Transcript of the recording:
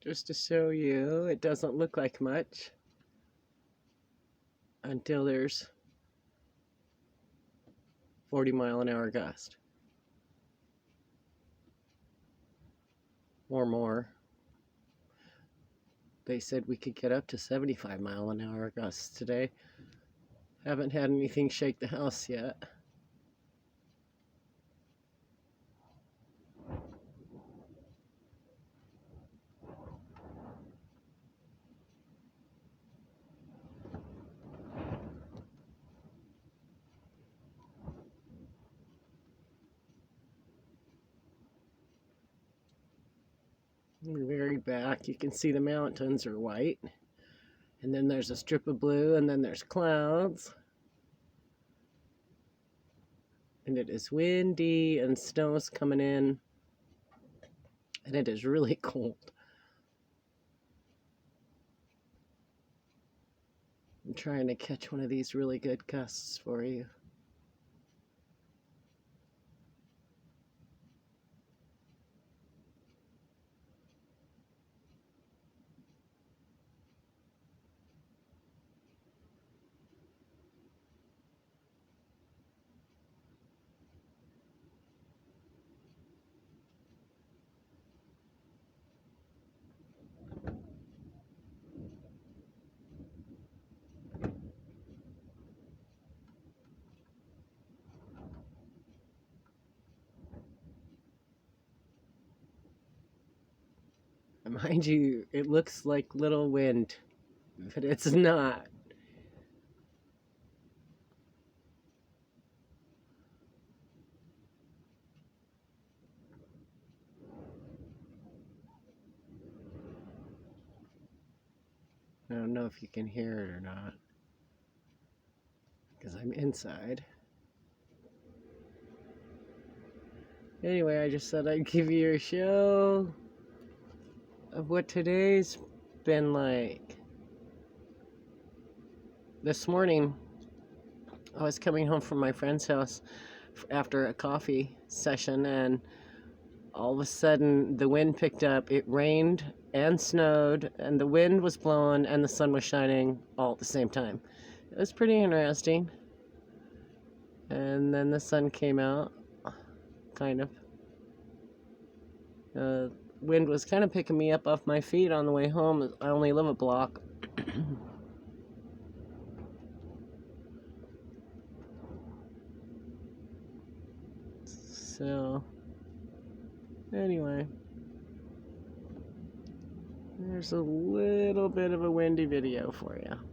Just to show you, it doesn't look like much until there's 40-mile-an-hour gust or more. They said we could get up to 75-mile-an-hour gusts today. Haven't had anything shake the house yet. Very back, you can see the mountains are white. And then there's a strip of blue, and then there's clouds. And it is windy, and snow's coming in. And it is really cold. I'm trying to catch one of these really good gusts for you. Mind you, it looks like little wind, but it's not. I don't know if you can hear it or not, because I'm inside. Anyway, I just thought I'd give you a show of what today's been like. This morning, I was coming home from my friend's house after a coffee session, and all of a sudden the wind picked up. It rained and snowed, and the wind was blowing and the sun was shining all at the same time. It was pretty interesting. And then the sun came out, kind of. Wind was kind of picking me up off my feet on the way home. I only live a block. So, anyway, there's a little bit of a windy video for you.